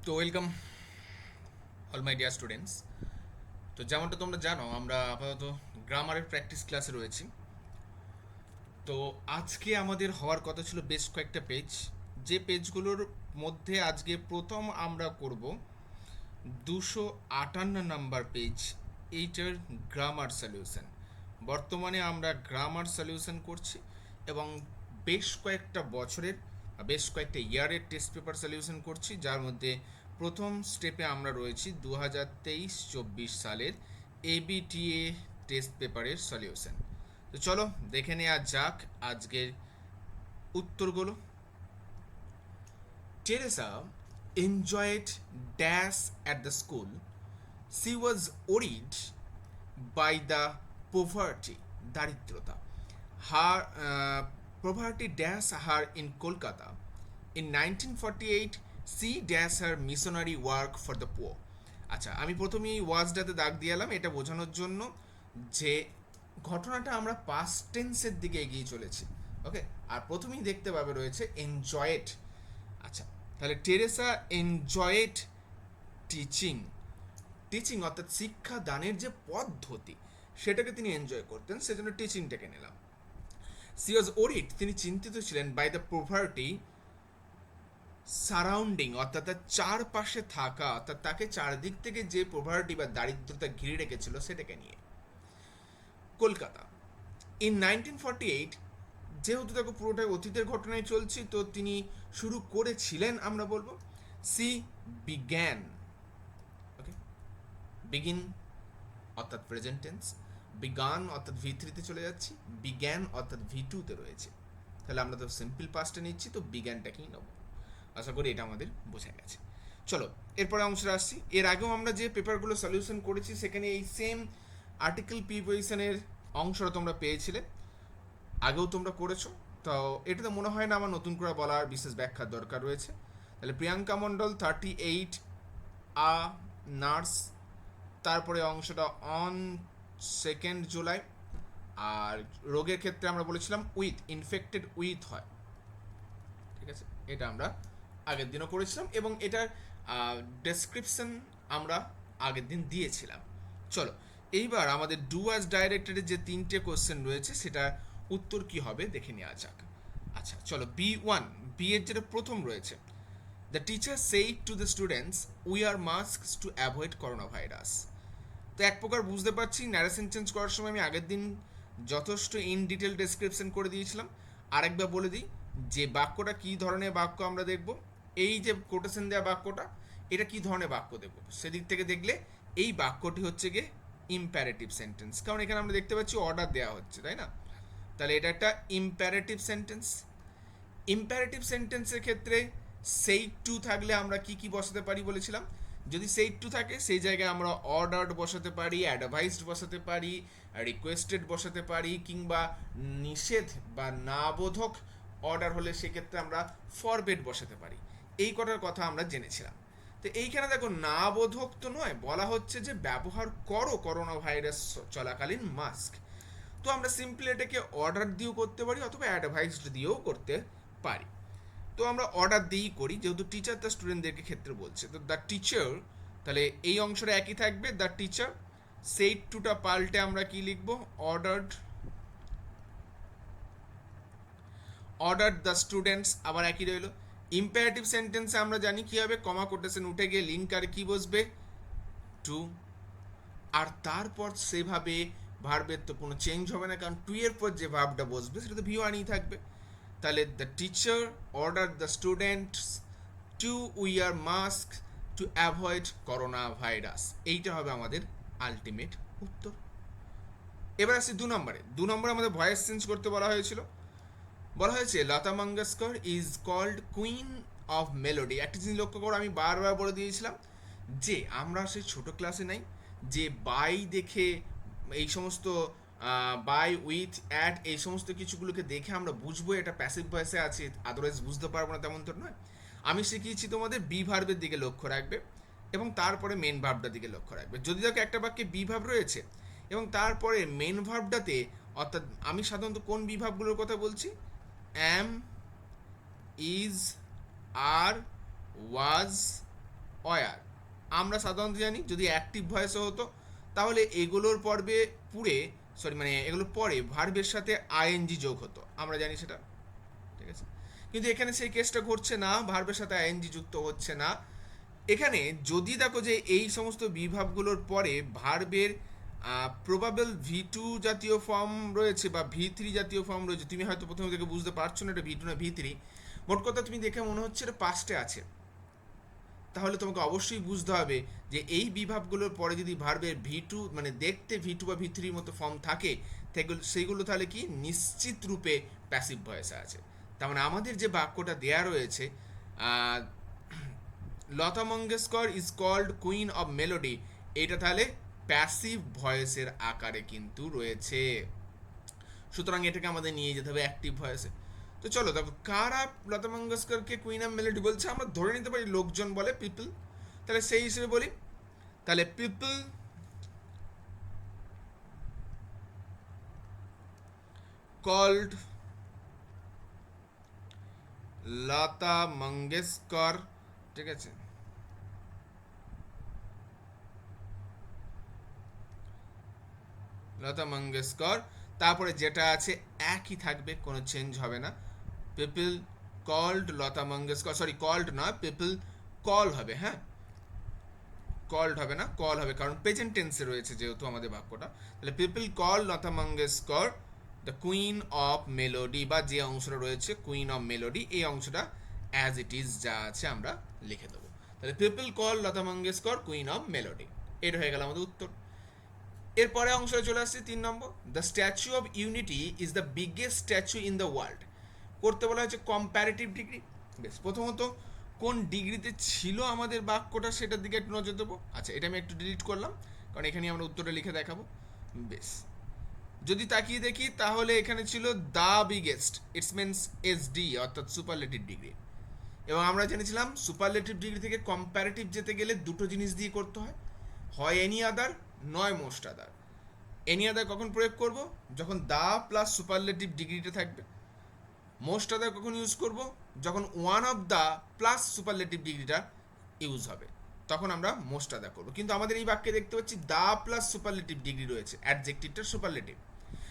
তো welcome all my dear students. তো যেমনটা তোমরা জানো, আমরা আপাতত গ্রামারের প্র্যাকটিস ক্লাসে রয়েছি। তো আজকে আমাদের হওয়ার কথা ছিল বেশ কয়েকটা পেজ, যে পেজগুলোর মধ্যে আজকে প্রথম আমরা করব 258 নাম্বার পেজ, এইটার গ্রামার সলিউশন। বর্তমানে আমরা গ্রামার সলিউশন করছি এবং বেশ কয়েকটা বছরের বেশ কয়েকটা ইয়ারের টেস্ট পেপার সলিউশন করছি, যার মধ্যে প্রথম স্টেপে আমরা রয়েছি 2023-24 সালের এবিটিএ টেস্ট পেপারের সলিউশন। তো চলো দেখে নেওয়া যাক আজকের উত্তরগুলো। Teresa enjoyed dash at the school. She was worried by the poverty, দারিদ্রতা. Her poverty dash her in Kolkata. In 1948, she dash her missionary work for the poor. আচ্ছা, আমি প্রথমেই ওয়াজটাতে দাগ দিয়ে এলাম এটা বোঝানোর জন্য যে ঘটনাটা আমরা পাস্ট টেন্সের দিকে এগিয়ে চলেছি। ওকে, আর প্রথমেই দেখতে পাবে রয়েছে এনজয়েড। আচ্ছা, তাহলে টেরেসা এনজয়েড টিচিং। টিচিং অর্থাৎ শিক্ষা দানের যে পদ্ধতি সেটাকে তিনি এনজয় করতেন, সেজন্য টিচিংটাকে নিলাম। সি ওয়াজ ওরিড, তিনি চিন্তিত ছিলেন বাই দ্য প্রভার্টি সারাউন্ডিং, অর্থাৎ তার চারপাশে থাকা, অর্থাৎ তাকে চারদিক থেকে যে প্রভার্টি বা দারিদ্রতা ঘিরে রেখেছিল সেটাকে নিয়ে। কলকাতা ইন 1948, যেহেতু তাকে পুরোটাই অতীতের ঘটনায় চলছি, তো তিনি শুরু করেছিলেন আমরা বলবো সি বিজ্ঞান। ওকে, বিগিন অর্থাৎ প্রেজেন্ট টেন্স, বিজ্ঞান অর্থাৎ ভি3-তে চলে যাচ্ছি, বিজ্ঞান অর্থাৎ ভি2-তে রয়েছে। তাহলে আমরা তো সিম্পল পাস্টে নিচ্ছি, তো বিজ্ঞানটাকেই নেব। আশা করি এটা আমাদের বোঝা গেছে। চলো এরপরে অংশটা আসছি। এর আগেও আমরা যে পেপারগুলো সলিউশন করেছি সেখানে এই সেম আর্টিকেল প্রিপোজিশনের অংশটা তোমরা পেয়েছিলে, আগেও তোমরা করেছো। তো এটাতে মনে হয় না আমার নতুন করে বলার বিশেষ ব্যাখ্যার দরকার রয়েছে। তাহলে প্রিয়াঙ্কা মণ্ডল 38 আ নার্স, তারপরে অংশটা অন 2nd জুলাই। আর রোগের ক্ষেত্রে আমরা বলেছিলাম উইথ, ইনফেক্টেড উইথ হয়। ঠিক আছে, এটা আমরা আগের দিনও করেছিলাম এবং এটার ডেসক্রিপশন আমরা আগের দিন দিয়েছিলাম। চলো এইবার আমাদের ডু অ্যাজ ডাইরেক্টেডের যে 3টে কোশ্চেন রয়েছে সেটা উত্তর কি হবে দেখে নেওয়া যাক। আচ্ছা চলো, বি1, বি এর যেটা প্রথম রয়েছে, the teacher said to the students wear masks to avoid corona virus. তো এক প্রকার বুঝতে পারছি ন্যারেশন চেঞ্জ করার সময় আমি আগের দিন যথেষ্ট ইন ডিটেল ডেসক্রিপশন করে দিয়েছিলাম। আরেকবার বলে দিই যে বাক্যটা কী ধরনের বাক্য আমরা দেখব। এই যে কোটেশন দেওয়া বাক্যটা, এটা কী ধরনের বাক্য দেখব সেদিক থেকে দেখলে এই বাক্যটি হচ্ছে গিয়ে ইম্প্যারেটিভ সেন্টেন্স, কারণ এখানে আমরা দেখতে পাচ্ছি অর্ডার দেওয়া হচ্ছে, তাই না? তাহলে এটা একটা ইম্প্যারেটিভ সেন্টেন্স। ইম্প্যারেটিভ সেন্টেন্সের ক্ষেত্রে সেই টু থাকলে আমরা কি কি বসাতে পারি বলেছিলাম। যদি সেই টু থাকে সেই জায়গায় আমরা অর্ডার্ড বসাতে পারি, অ্যাডভাইসড বসাতে পারি, রিকোয়েস্টেড বসাতে পারি, কিংবা নিষেধ বা না বোধক অর্ডার হলে সেক্ষেত্রে আমরা ফরবেড বসাতে পারি। এই কটার কথা আমরা জেনেছিলাম। তো এইখানে দেখো না বোধক তো নয়, বলা হচ্ছে যে ব্যবহার করো করোনা ভাইরাস চলাকালীন মাস্ক। তো আমরা সিম্পলি এটাকে অর্ডার দিয়েও করতে পারি অথবা অ্যাডভাইসড দিয়েও করতে পারি। তো আমরা অর্ডার দিয়েই করি, যেহেতু টিচার তার স্টুডেন্টদেরকে ক্ষেত্রে বলছে। তো দ্য টিচার, তাহলে এই অংশটা একই থাকবে, দ্য টিচার। সেইড টুটা পাল্টে আমরা কি লিখবো, অর্ডার্ড। অর্ডার্ড দ্য স্টুডেন্টস আবার একই রইল। ইম্পারেটিভ সেন্টেন্সে আমরা জানি কী হবে, কমা কোটেশন উঠে গিয়ে লিঙ্ক আর কি বসবে, টু। আর তারপর সেভাবে ভার্বের তো কোনো চেঞ্জ হবে না, কারণ টু এর পর যে ভার্বটা বসবে সেটা তো ভি ওয়ানই থাকবে। তাহলে the teacher order the students to wear mask to avoid corona virus. এইটা হবে আমাদের আলটিমেট উত্তর। এবার আসছি 2 নম্বরে। 2 নম্বরে আমাদের ভয়েস চেঞ্জ করতে বলা হয়েছিল। বলা হয়েছে Lata Mangeshkar is called queen of melody. একটা জিনিস লক্ষ্য করো, আমি বারবার বলে দিয়েছিলাম যে আমরা সেই ছোটো ক্লাসে নাই যে বাই দেখে এই সমস্ত বাই উইথ অ্যাট এই সমস্ত কিছুগুলোকে দেখে আমরা বুঝবো এটা প্যাসিভ ভয়েসে আছে, আদারওয়াইজ বুঝতে পারবো না, তেমন তো নয়। আমি শিখিয়েছি তোমাদের বি ভার্বের দিকে লক্ষ্য রাখবে এবং তারপরে মেন ভার্বটার দিকে লক্ষ্য রাখবে। যদি দেখো একটা বাক্যে বি ভার্ব রয়েছে এবং তারপরে মেন ভার্বটাতে, অর্থাৎ আমি সাধারণত কোন বি ভার্বগুলোর কথা বলছি, অ্যাম, ইজ, আর, ওয়াজ, অয়ার। আমরা সাধারণত জানি যদি অ্যাক্টিভ ভয়েসে হতো তাহলে এগুলোর পর্বে এগুলোর পরে ভার্বের সাথে আইএনজি যোগ হতো, আমরা জানি সেটা। ঠিক আছে, কিন্তু এখানে সেই কেসটা ঘটছে না, ভার্বের সাথে আইএনজি যুক্ত হচ্ছে না। এখানে যদি দেখো যে এই সমস্ত বিভাগগুলোর পরে ভার্বের প্রবাবল V2 জাতীয় ফর্ম রয়েছে বা V3 জাতীয় ফর্ম রয়েছে, তুমি হয়তো প্রথমে থেকে বুঝতে পারছো না এটা V2 না V3। মোট কথা তুমি দেখে মনে হচ্ছে এটা পাস্টে আছে, তাহলে তোমাকে অবশ্যই বুঝতে হবে যে এই বিভাগগুলোর পরে যদি ভার্বের V2 মানে দেখতে V2 বা V3 মতো ফর্ম থাকে সেইগুলো তাহলে কি নিশ্চিত রূপে প্যাসিভ ভয়েসে আছে। তার মানে আমাদের যে বাক্যটা দেয়া রয়েছে, Lata Mangeshkar is called queen of melody, এটা তাহলে প্যাসিভ ভয়েসের আকারে কিন্তু রয়েছে। সুতরাং এটাকে আমাদের নিয়ে যেতে হবে অ্যাক্টিভ ভয়েসে। তো চলো দেখো কারা লতা মঙ্গেশকরকে কুইন অফ মেলোডি বলছে, আমরা ধরে নিতে পারি লোকজন বলে, পিপল। তাহলে সেই হিসেবে বলি, তাহলে পিপল কল্ড লতা মঙ্গেশকর, ঠিক আছে, লতা মঙ্গেশকর, তারপরে যেটা আছে একই থাকবে, কোনো চেঞ্জ হবে না। People called Lata Mangeshkar, sorry called নয়, পিপল কল হবে, হ্যাঁ কল্ড হবে না, কল হবে, কারণ প্রেজেন্ট টেন্সে রয়েছে যেহেতু আমাদের বাক্যটা। তাহলে people call Lata Mangeshkar the queen of melody, বা যে অংশটা রয়েছে কুইন অফ মেলোডি, এই অংশটা অ্যাজ ইট ইজ যা আছে আমরা লিখে দেবো। তাহলে people call Lata Mangeshkar queen of melody, এটা হয়ে গেল আমাদের উত্তর। এরপরে অংশে চলে আসছে 3 নম্বর, the Statue of Unity is the biggest statue in the world. করতে বলা হচ্ছে কম্প্যারেটিভ ডিগ্রি। বেশ, প্রথমত কোন ডিগ্রিতে ছিল আমাদের বাক্যটা সেটার দিকে একটু নজর দেবো। আচ্ছা, এটা আমি একটু ডিলিট করলাম কারণ এখানে আমরা উত্তরটা লিখে দেখাবো। বেশ, যদি তাকিয়ে দেখি তাহলে এখানে ছিল the biggest, it's means SD অর্থাৎ সুপারলেটিভ ডিগ্রি। এবং আমরা জেনেছিলাম সুপারলেটিভ ডিগ্রি থেকে কম্প্যারেটিভ যেতে গেলে দুটো জিনিস দিয়ে করতে হয়, হয় এনি আদার নয় মোস্ট আদার। এনি আদার কখন প্রয়োগ করব, যখন দা প্লাস সুপারলেটিভ ডিগ্রিটা থাকবে। মোস্ট আদার কখন ইউজ করব, যখন one of the plus superlative ডিগ্রিটা ইউজ হবে, তখন আমরা মোস্ট আদার করব। কিন্তু আমাদের এই বাক্যে দেখতে পাচ্ছি দা প্লাস সুপারলেটিভ ডিগ্রি রয়েছে, অ্যাডজেক্টিভটা সুপারলেটিভ।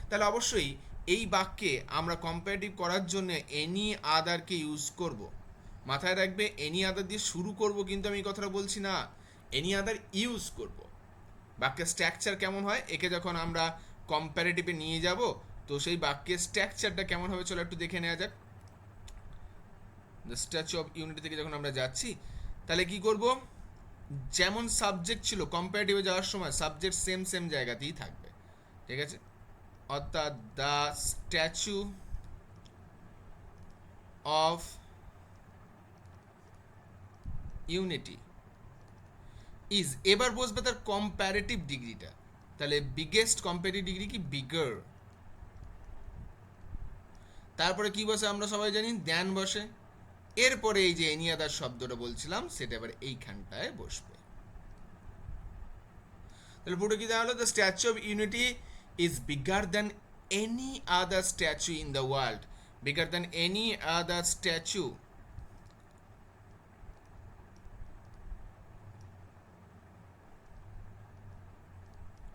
তাহলে অবশ্যই এই বাক্যে আমরা কম্পারেটিভ করার জন্য এনি আদারকে ইউজ করব। মাথায় রাখবে এনি আদার দিয়ে শুরু করব, কিন্তু আমি এই কথাটা বলছি না, এনি আদার ইউজ করব। বাক্যের স্ট্রাকচার কেমন হয়, একে যখন আমরা কম্প্যারেটিভে নিয়ে যাব তো সেই বাক্যের স্ট্রাকচারটা কেমন হবে চলো একটু দেখে নেওয়া যাক। দ্য স্ট্যাচু অফ ইউনিটি থেকে যখন আমরা যাচ্ছি তাহলে কি করব, যেমন সাবজেক্ট ছিল কম্প্যারেটিভে যাওয়ার সময় সাবজেক্ট সেম সেম জায়গাতেই থাকবে, ঠিক আছে। অর্থাৎ the Statue of Unity is, এবার বসবে তার কম্প্যারেটিভ ডিগ্রিটা, তাহলে বিগেস্ট কম্পারেটিভ ডিগ্রি কি বিগার। তারপরে কি বসে আমরা সবাই জানি দ্যান বসে। এরপরে এই যে এনি আদার শব্দটা বলছিলাম সেটা এবার এইখানটায় বসবে। তাহলে পুরো কি দাঁড়ালো, the Statue of Unity is bigger than any other statue in the world, bigger than any other statue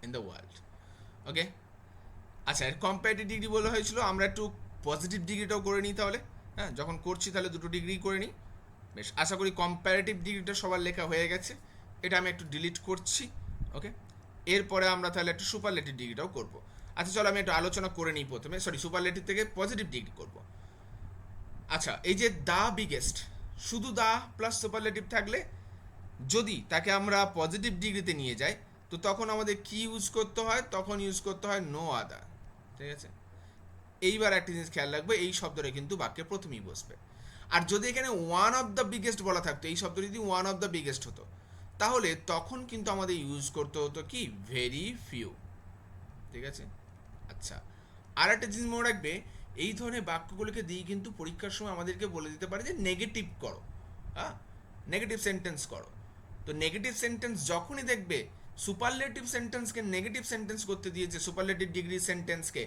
in the world. Okay, আচ্ছা এর কম্পারেটিভ ডিগ্রি বলা হয়েছিল, আমরা একটু পজিটিভ ডিগ্রিটাও করে নিই তাহলে। হ্যাঁ, যখন করছি তাহলে দুটো ডিগ্রি করে নিই। বেশ, আশা করি কম্পারেটিভ ডিগ্রিটা সবার লেখা হয়ে গেছে, এটা আমি একটু ডিলিট করছি। ওকে, এরপরে আমরা তাহলে একটু সুপারলেটিভ ডিগ্রিটাও করব। আচ্ছা চলো আমি একটু আলোচনা করে নিই প্রথমে, সুপারলেটিভ থেকে পজিটিভ ডিগ্রি করব। আচ্ছা, এই যে দা বিগেস্ট, শুধু দা প্লাস সুপারলেটিভ থাকলে যদি তাকে আমরা পজিটিভ ডিগ্রিতে নিয়ে যাই তো তখন আমাদের কি ইউজ করতে হয়, তখন ইউজ করতে হয় নো আদার, ঠিক আছে। এইবার একটা জিনিস খেয়াল রাখবে, এই শব্দটা কিন্তু বাক্যে প্রথমেই বসবে। আর যদি এখানে ওয়ান অফ দ্য বিগেস্ট বলা থাকতো, এই শব্দটা যদি ওয়ান অফ দ্য বিগেস্ট হতো তাহলে তখন কিন্তু আমাদের ইউজ করতে হতো কি ভেরি ফিউ, ঠিক আছে। আচ্ছা, আর একটা জিনিস মনে রাখবে, এই ধরনের বাক্যগুলোকে দিয়ে কিন্তু পরীক্ষার সময় আমাদেরকে বলে দিতে পারে যে নেগেটিভ করো, হ্যাঁ নেগেটিভ সেন্টেন্স করো। তো নেগেটিভ সেন্টেন্স যখনই দেখবে সুপারলেটিভ সেন্টেন্সকে নেগেটিভ সেন্টেন্স করতে দিয়েছে, সুপারলেটিভ ডিগ্রি সেন্টেন্সকে,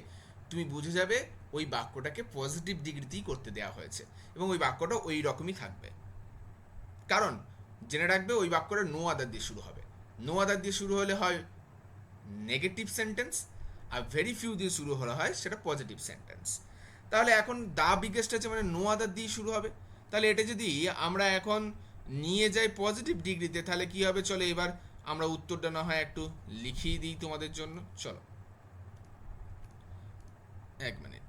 তুমি বুঝে যাবে ওই বাক্যটাকে পজিটিভ ডিগ্রিতেই করতে দেওয়া হয়েছে এবং ওই বাক্যটা ওই রকমই থাকবে। কারণ জেনে রাখবে ওই বাক্যটা নো আদার দিয়ে শুরু হবে। নো আদার দিয়ে শুরু হলে হয় negative sentence, are very few দিয়ে শুরু হলে হয় সেটা পজিটিভ সেন্টেন্স। তাহলে এখন দা বিগেস্ট আছে মানে নো আদার দিয়ে শুরু হবে। তাহলে এটা যদি আমরা এখন নিয়ে যাই পজিটিভ ডিগ্রিতে তাহলে কি হবে, চলো এবার আমরা উত্তরটা না হয় একটু লিখিয়ে দিই তোমাদের জন্য। চলো এক মিনিট,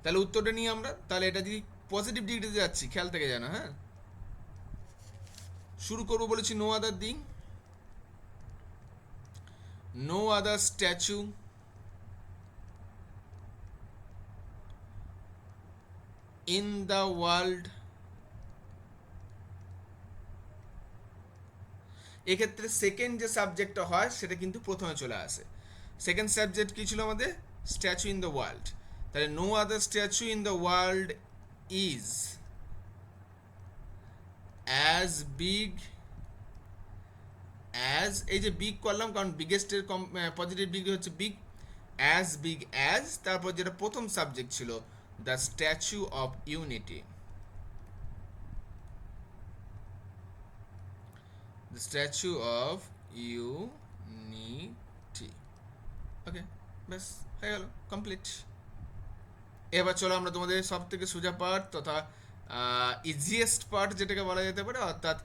তাহলে উত্তরটা নিয়ে আমরা তাহলে এটা যদি পজিটিভ ডিগ্রিতে যাচ্ছি, খেয়াল থেকে জানো। হ্যাঁ, শুরু করবো বলেছি নো আদার দিই, no other statue in the world. এক্ষেত্রে সেকেন্ড যে সাবজেক্টটা হয় সেটা কিন্তু প্রথমে চলে আসে। সেকেন্ড সাবজেক্ট কি ছিল আমাদের? Statue in the world. তাহলে no other statue in the world is as big as, এই যে বিগ করলাম কারণ বিগেস্টের পজিটিভ ডিগ্রি হচ্ছে বিগ, অ্যাজ বিগ অ্যাজ, তারপর যেটা প্রথম সাবজেক্ট ছিল the Statue of Unity, the Statue of Unity. Okay, ব্যাস হয়ে গেল, কমপ্লিট। এবার চলো আমরা তোমাদের সব থেকে সোজা পার্ট তথা ইজিয়েস্ট পার্ট যেটাকে বলা যেতে পারে, অর্থাৎ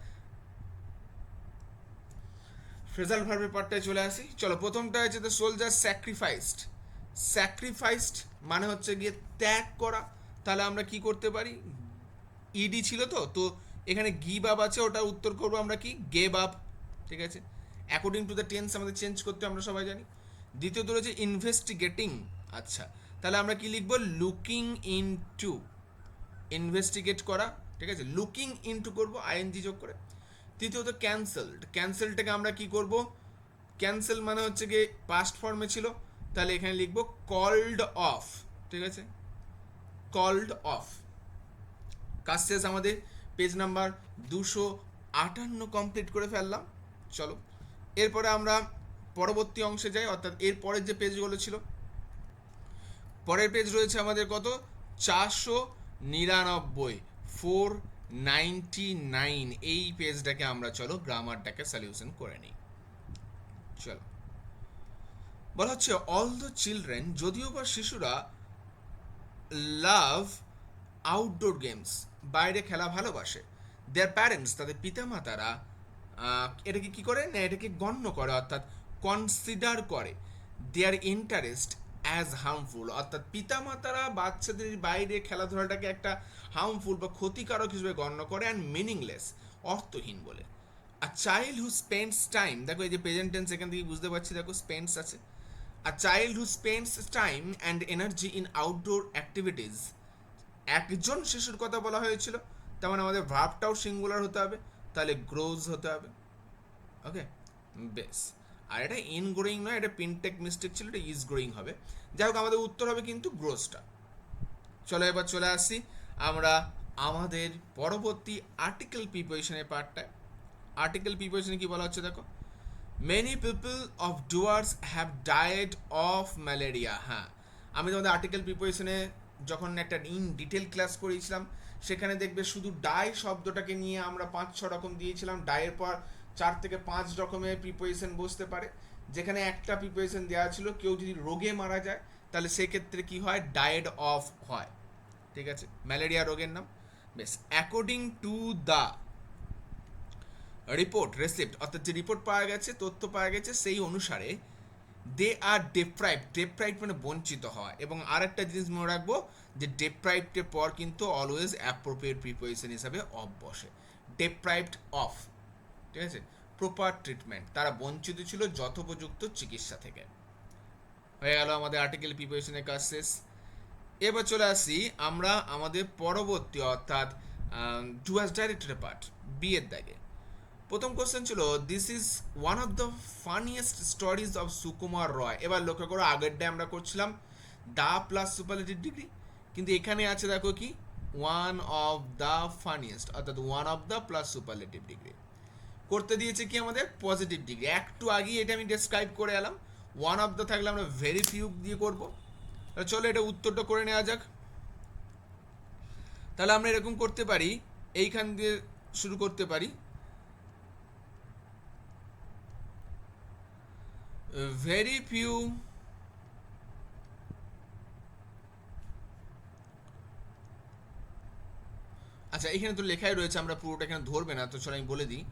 ফ্রেজাল ভার্বের পার্টটায় চলে আসি। চলো প্রথমটা হচ্ছে দ্য সোলজার স্যাক্রিফাইসড। স্যাক্রিফাইসড মানে হচ্ছে গিয়ে ত্যাগ করা। তাহলে আমরা কি করতে পারি, ইডি ছিল তো, তো এখানে গিভ আপ আছে, ওটা উত্তর করবো আমরা কি, গেভ আপ। ঠিক আছে, অ্যাকর্ডিং টু দ্য টেন্স আমাদের চেঞ্জ করতে আমরা সবাই জানি। দ্বিতীয়ত রয়েছে ইনভেস্টিগেটিং। আচ্ছা, তাহলে আমরা কি লিখবো, লুকিং ইনটু, ইনভেস্টিগেট করা। ঠিক আছে, লুকিং ইনটু করবো আইএনজি যোগ করে। তৃতীয়ত ক্যান্সেলড। ক্যান্সেলটাকে আমরা কি করব, ক্যান্সেল মানে হচ্ছে গিয়ে পাস্ট ফর্মে ছিল, তাহলে এখানে লিখবো কল্ড অফ। ঠিক আছে, কল্ড অফ। কাজ শেষ আমাদের, পেজ নাম্বার 258 কমপ্লিট করে ফেললাম। চলো এরপরে আমরা পরবর্তী অংশে যাই, অর্থাৎ এর পরের যে পেজগুলো ছিল, পরের পেজ রয়েছে আমাদের কত, 499, 499। এই পেজটাকে আমরা চলো গ্রামারটাকে সলিউশন করে নিই। চলো, বলা হচ্ছে অল দ্য চিলড্রেন, যদিও বা শিশুরা, লাভ আউটডোর গেমস, বাইরে খেলা ভালোবাসে। দেয়ার প্যারেন্টস, তাদের পিতামাতারা এটাকে কি করে না, এটাকে গণ্য করে অর্থাৎ কনসিডার করে দেয়ার ইন্টারেস্ট অ্যাজ হার্মফুল, অর্থাৎ পিতামাতারা বাচ্চাদের বাইরে খেলাধুলাটাকে একটা হার্মফুল বা ক্ষতিকারক হিসেবে গণ্য করে, অ্যান্ড মিনিংলেস, অর্থহীন বলে। A child who spends time, দেখো এই যে প্রেজেন্ট টেন্স এখান থেকে বুঝতে পারছি, দেখো স্পেন্ডস আছে। A child who spends time and energy in outdoor activities, একজন শিশুর কথা বলা হয়েছিল, তার মানে আমাদের ভার্বটাও সিঙ্গুলার হতে হবে, তাহলে গ্রোজ হতে হবে। ওকে, বেশ। আর এটা ইন গ্রোয়িং নয়, এটা পিনটেক মিস্টেক ছিল, এটা ইজ গ্রোয়িং হবে। যাই হোক, আমাদের উত্তর হবে কিন্তু গ্রোজটা। চলো এবার চলে আসছি আমরা আমাদের পরবর্তী আর্টিকেল প্রিপোজিশনের পার্টটায়। আর্টিকেল প্রিপোজিশনে কি বলা হচ্ছে দেখো, many people of Dooars have died of malaria. হ্যাঁ, আমি তোমাদের আর্টিকেল প্রিপোজিশনে যখন একটা ইন ডিটেল ক্লাস করিয়েছিলাম, সেখানে দেখবে শুধু ডাই শব্দটাকে নিয়ে আমরা 5-6 রকম দিয়েছিলাম। ডায়ের পর 4 থেকে 5 রকমের প্রিপোজিশন বসতে পারে, যেখানে একটা প্রিপোজিশন দেওয়া ছিল কেউ যদি রোগে মারা যায় তাহলে সেক্ষেত্রে কি হয়, ডায়েড অফ হয়। ঠিক আছে, ম্যালেরিয়া রোগের নাম। বেশ, according to the report receipt, অর্থাৎ যে রিপোর্ট পাওয়া গেছে, তথ্য পাওয়া গেছে, সেই অনুসারে দে আর ডেপ্রাইভড, ডেপ্রাইভড মানে বঞ্চিত হওয়া। এবং আর একটা জিনিস মনে রাখবো যে ডেপ্রাইভডের পর কিন্তু অলওয়েজ অ্যাপ্রোপ্রিয়েট প্রিপোজিশন হিসাবে অফ বসে, ডেপ্রাইভড অফ। ঠিক আছে, প্রপার ট্রিটমেন্ট, তারা বঞ্চিত ছিল যথোপযুক্ত চিকিৎসা থেকে। হয়ে গেল আমাদের আর্টিকেল প্রিপোজিশনের কাজ শেষ। এবার চলে আসি আমরা আমাদের পরবর্তী, অর্থাৎ do as directed part, B এর দাগে। প্রথম কোশ্চেন ছিল this is one of the funniest stories of Sukumar Roy. এবার লক্ষ্য করো, আগেরটায় আমরা করছিলাম দা প্লাস সুপারলেটিভ ডিগ্রি, কিন্তু এখানে আছে দেখো কি, ওয়ান অফ দ্য ফানিয়েস্ট, অর্থাৎ one of the plus superlative degree করতে দিয়েছে কি আমাদের পজিটিভ ডিগ্রি। একটু আগে এটা আমি ডেসক্রাইব করে এলাম, ওয়ান অফ দ্য থাকলে আমরা ভেরি ফিউ দিয়ে করবো। চলো এটা উত্তরটা করে নেওয়া যাক। তাহলে আমরা এরকম করতে পারি, এইখান দিয়ে শুরু করতে পারি। ভেরি ফিউ আচ্ছা, এখানে তো লেখাই রয়েছে, আমরা পুরোটা এখানে ধরবে না, তো চলো আমি বলে দিই।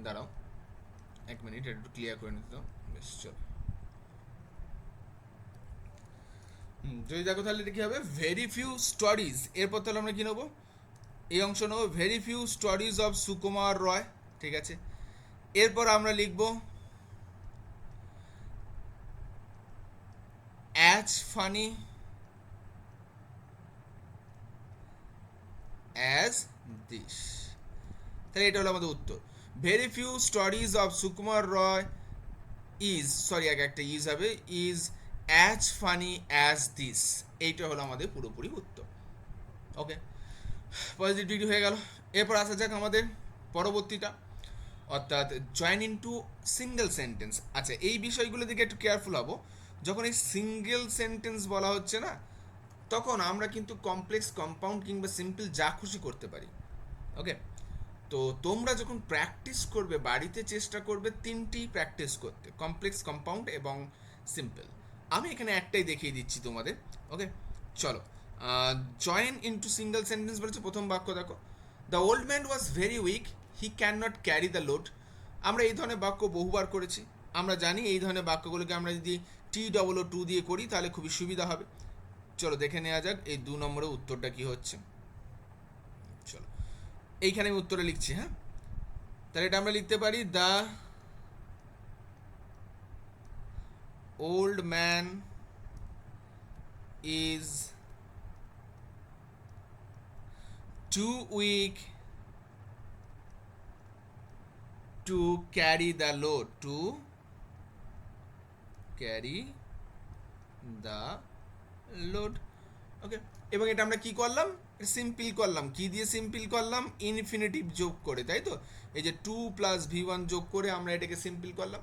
দাঁড়াও 1 মিনিট, এটা একটু ক্লিয়ার করে নিতে দাও। বেশ, চলো। যদি দেখো তাহলে এটা কি হবে, ভেরি ফিউ স্টোরিজ, এরপর তাহলে আমরা কি নেবো, এই অংশ নেবো, very few stories of Sukumar Roy. ঠিক আছে, এরপর আমরা লিখবো অ্যাজ ফানি অ্যাজ দিস। তাহলে এটা হলো আমাদের উত্তর। Very few stories of Sukumar Roy sorry আগে একটা হবে, is as funny as this. এইটা হলো আমাদের পুরোপুরি উত্তর। ওকে, পজিটিভ ডিগ্রি হয়ে গেল। এরপর আসা যাক আমাদের পরবর্তীটা, অর্থাৎ জয়েন ইনটু সিঙ্গেল সেন্টেন্স। আচ্ছা, এই বিষয়গুলো দিকে একটু কেয়ারফুল হব। যখন এই সিঙ্গেল সেন্টেন্স বলা হচ্ছে না, তখন আমরা কিন্তু কমপ্লেক্স, কম্পাউন্ড কিংবা সিম্পল যা খুশি করতে পারি। ওকে, তো তোমরা যখন প্র্যাকটিস করবে বাড়িতে, চেষ্টা করবে তিনটি প্র্যাকটিস করতে, কমপ্লেক্স, কম্পাউন্ড এবং সিম্পল। আমি এখানে একটাই দেখিয়ে দিচ্ছি তোমাদের। ওকে, চলো। জয়েন ইনটু সিঙ্গেল সেন্টেন্স বলেছে, প্রথম বাক্য দেখো, the old man was very weak, he can not carry the load. আমরা এই ধরনের বাক্য বহুবার করেছি, আমরা জানি এই ধরনের বাক্যগুলোকে আমরা যদি TOO দিয়ে করি তাহলে খুবই সুবিধা হবে। চলো দেখে নেওয়া যাক এই 2 নম্বরের উত্তরটা কি হচ্ছে। চলো, এইখানে আমি উত্তরে লিখছি। হ্যাঁ, তাহলে এটা আমরা লিখতে পারি, the old man is too weak to carry the load, to carry the load. Okay, এবং এটা আমরা কি করলাম, সিম্পল করলাম। কি দিয়ে সিম্পল করলাম, ইনফিনিটিভ যোগ করে, তাই তো। এই যে 2 + V1 যোগ করে আমরা এটাকে সিম্পল করলাম।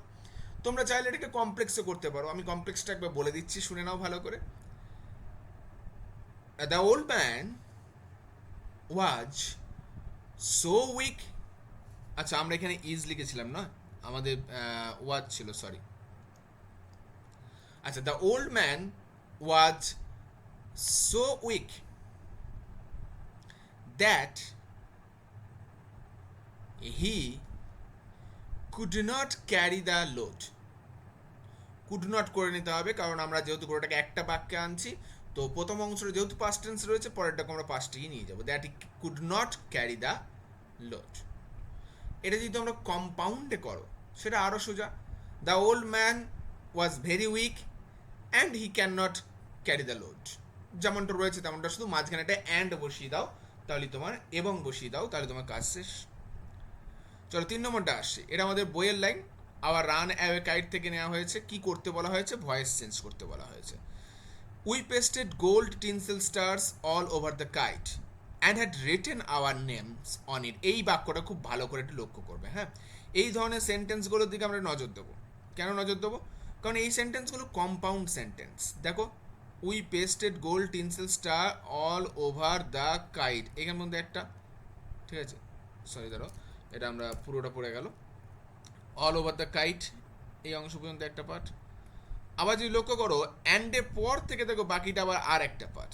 তোমরা চাইলে এটাকে কমপ্লেক্সও করতে পারো, আমি কমপ্লেক্সটা একবার বলে দিচ্ছি, শুনে নাও ভালো করে। The old man was so weak. আচ্ছা, আমরা এখানে ইজ লিখেছিলাম না, আমাদের ওয়াজ ছিল, সরি। আচ্ছা, the old man was so weak that he could not carry the load. Could not করে নিতে হবে, কারণ আমরা যেহেতু পুরোটাকে একটা বাক্যে আনছি, তো প্রথম অংশটা যেহেতু পাস্ট টেন্স রয়েছে, পরেরটাকে আমরা পাস্টেই নিয়ে যাবো, that he could not carry the load. এটা যদি তোমরা কম্পাউন্ডে করো সেটা আরও সোজা, the old man was very weak and he can not carry the load. যেমনটা রয়েছে তেমনটা, শুধু মাঝখানে একটা অ্যান্ড বসিয়ে দাও, তাহলে তোমার, এবং বসিয়ে দাও, তাহলে তোমার কাজ শেষ। চলো 3 নম্বরটা আসছে, এটা আমাদের বইয়ের লাইন, আবার রান অ্যাওয়ে কাইট থেকে নেওয়া হয়েছে। কি করতে বলা হয়েছে, ভয়েস চেঞ্জ করতে বলা হয়েছে। We pasted gold tinsel stars all over the kite and had written our names on it. এই বাক্যটা খুব ভালো করে একটু লক্ষ্য করবে। হ্যাঁ, এই ধরনের সেন্টেন্সগুলোর দিকে আমরা নজর দেবো। কেন নজর দেবো, কারণ এই সেন্টেন্সগুলো কম্পাউন্ড সেন্টেন্স। দেখো, we pasted gold tinsel star all over the kite, এখানের মধ্যে একটা, ঠিক আছে, সরি দাঁড়াও, এটা আমরা পুরোটা পড়ে গেল, অল ওভার দ্য কাইট, এই অংশ পর্যন্ত একটা পার্ট। আবার যদি লক্ষ্য করো, অ্যান্ডের পর থেকে দেখো বাকিটা আবার আর একটা part,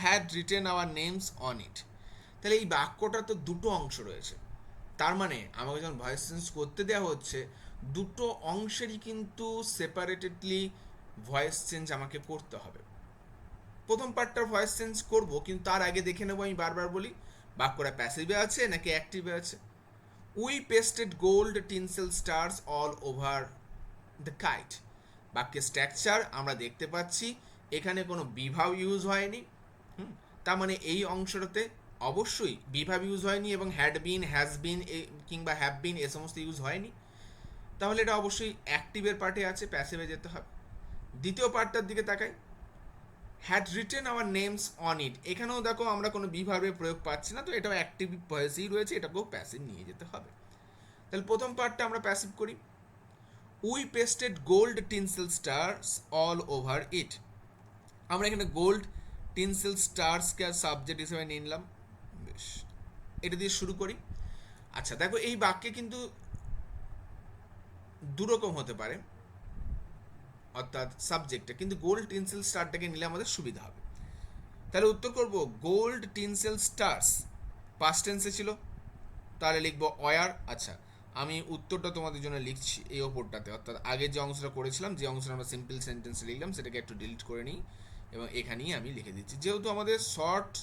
had written our names on it. তাহলে এই বাক্যটার তো দুটো অংশ রয়েছে, তার মানে আমাকে যখন ভয়েস চেঞ্জ করতে দেওয়া হচ্ছে, দুটো অংশেরই কিন্তু সেপারেটেডলি ভয়েস চেঞ্জ আমাকে করতে হবে। প্রথম পার্টটার ভয়েস চেঞ্জ করব, কিন্তু তার আগে দেখে নেবো, আমি বারবার বলি, বাক্যটা প্যাসিভে আছে নাকি অ্যাক্টিভে আছে। We pasted gold tinsel stars all over the kite, বাক্যের স্ট্রাকচার আমরা দেখতে পাচ্ছি, এখানে কোনো বিভাব ইউজ হয়নি। তার মানে এই অংশটাতে অবশ্যই বিভাব ইউজ হয়নি, এবং হ্যাড বিন, হ্যাজ বিন কিংবা হ্যাভ বিন এ সমস্ত ইউজ হয়নি। তাহলে এটা অবশ্যই অ্যাক্টিভের পার্টে আছে, প্যাসিভে যেতে হবে। দ্বিতীয় পার্টটার দিকে তাকাই, had written our names on it, এখানেও দেখো আমরা কোনো বিভাবের প্রয়োগ পাচ্ছি না, তো এটাও অ্যাক্টিভ ভয়েসেই রয়েছে, এটাকেও প্যাসিভ নিয়ে যেতে হবে। তাহলে প্রথম পার্টটা আমরা প্যাসিভ করি, we pasted gold tinsel stars all over it. আমরা এখানে গোল্ড টিনসেল স্টার্সকে সাবজেক্ট হিসেবে নিলাম। বেশ, এটা দিয়ে শুরু করি। আচ্ছা দেখো, এই বাক্যে কিন্তু দুরকম হতে পারে, অর্থাৎ সাবজেক্টটা কিন্তু গোল্ড টিনসেল স্টারটাকে নিলে আমাদের সুবিধা হবে। তাহলে উত্তর করব গোল্ড টিনসেল স্টার্স, পাস্ট টেন্সে ছিল, তাহলে লিখবো ওয়ার। আচ্ছা, আমি উত্তরটা তোমাদের জন্য লিখছি এই ওপরটাতে, অর্থাৎ আগে যে অংশটা করেছিলাম, যে অংশটা আমরা সিম্পল সেন্টেন্সে লিখলাম, সেটাকে একটু ডিলিট করে নিই এবং এখানেই আমি লিখে দিচ্ছি। যেহেতু আমাদের শর্ট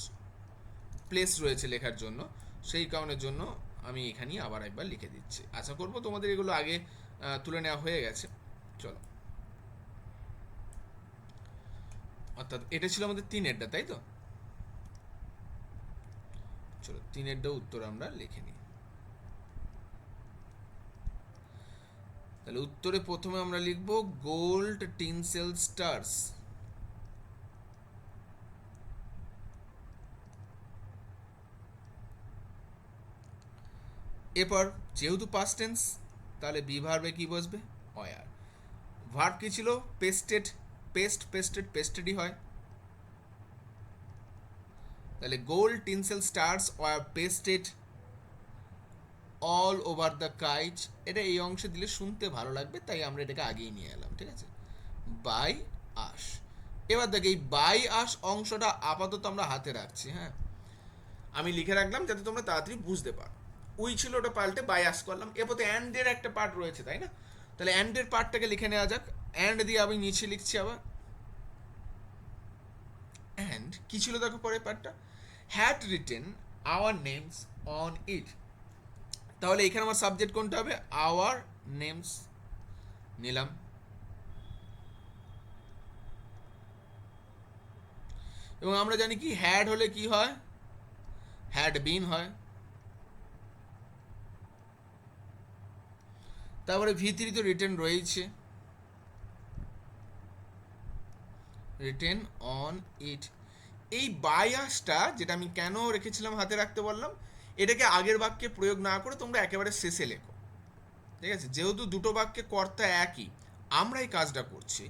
প্লেস রয়েছে লেখার জন্য, সেই কারণের জন্য আমি এখানেই আবার একবার লিখে দিচ্ছি। আশা করবো তোমাদের এগুলো আগে তুলে নেওয়া হয়ে গেছে। চলো, অর্থাৎ এটা ছিল আমাদের 3-এরটা, তাই তো? চলো 3-এরটা উত্তর আমরা লিখে নিই। তাহলে উত্তরে প্রথমে আমরা লিখব গোল্ড টিনসেল স্টার্স। এরপর যেহেতু পাস্ট টেন্স, তাহলে বি ভার্বে কি বসবে? ওয়ার। ভার্ব কি ছিল? পেস্টেড, পেস্টেডই হয়। তাহলে gold tinsel stars were pasted all over the কাইচ। এটা এই অংশে দিলে শুনতে ভালো লাগবে, তাই আমরা এটাকে আগেই নিয়ে এলাম, ঠিক আছে? By us. এবার দেখো, এই বাই আস অংশটা আপাতত আমরা হাতে রাখছি, হ্যাঁ, আমি লিখে রাখলাম যাতে তোমরা তাড়াতাড়ি বুঝতে পারো। উই ছিল, ওটা পাল্টে বাই আস করলাম। এরপর তো অ্যান্ডের একটা পার্ট রয়েছে, তাই না? তাহলে অ্যান্ডের পার্টটাকে লিখে নেওয়া যাক। অ্যান্ড দিয়ে আমি নিচে লিখছি আবার অ্যান্ড কি ছিল দেখো পরের পার্টটা, had written our names on it. তাহলে এখানে আমার সাবজেক্ট কোনটা হবে? আওয়ার নেমস নিলাম। এবং আমরা জানি কি হ্যাড হলে কি হয়? হ্যাড বিন হয়। তারপরে ভি3 তো রিটেন রয়েছে, রিটেন অন ইট। এই বায়াসটা যেটা আমি কেন রেখেছিলাম হাতে রাখতে বললাম, এটাকে আগের বাক্যে প্রয়োগ না করে তোমরা একেবারে শেষে লেখো, ঠিক আছে? যেহেতু দুটো বাক্যে কর্তা একই, আমরা এই কাজটা করছি,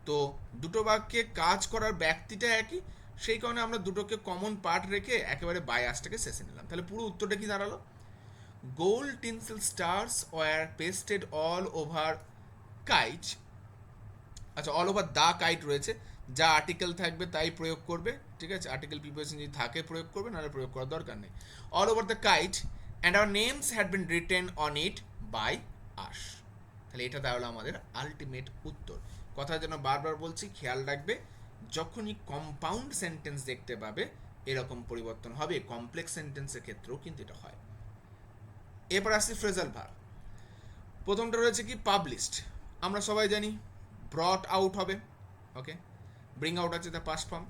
তো দুটো বাক্যে কাজ করার ব্যক্তিটা একই, সেই কারণে আমরা দুটোকে কমন পার্ট রেখে একেবারে বায়াসটাকে শেষে নিলাম। তাহলে পুরো উত্তরটা কি দাঁড়ালো? Gold tinsel stars were pasted all over kite. আচ্ছা, অল ওভার দ্য কাইট রয়েছে, যা আর্টিকেল থাকবে তাই প্রয়োগ করবে, ঠিক আছে? আর্টিকেল প্রিপোজিশন যদি থাকে প্রয়োগ করবে, নাহলে প্রয়োগ করার দরকার নেই। All over the kite and our names had been written on it by us. তাহলে এটা তাহলে আমাদের আলটিমেট উত্তর। কথা যেন বারবার বলছি, খেয়াল রাখবে, যখনই কম্পাউন্ড সেন্টেন্স দেখতে পাবে এরকম পরিবর্তন হবে। কমপ্লেক্স সেন্টেন্সের ক্ষেত্রেও কিন্তু এটা হয়। এরপর আসছি ফ্রেজাল ভার্ব। প্রথমটা রয়েছে কি? পাবলিশড। আমরা সবাই জানি ব্রট আউট হবে, ওকে। ব্রিং আউট আছে তার পাস্ট ফর্ম।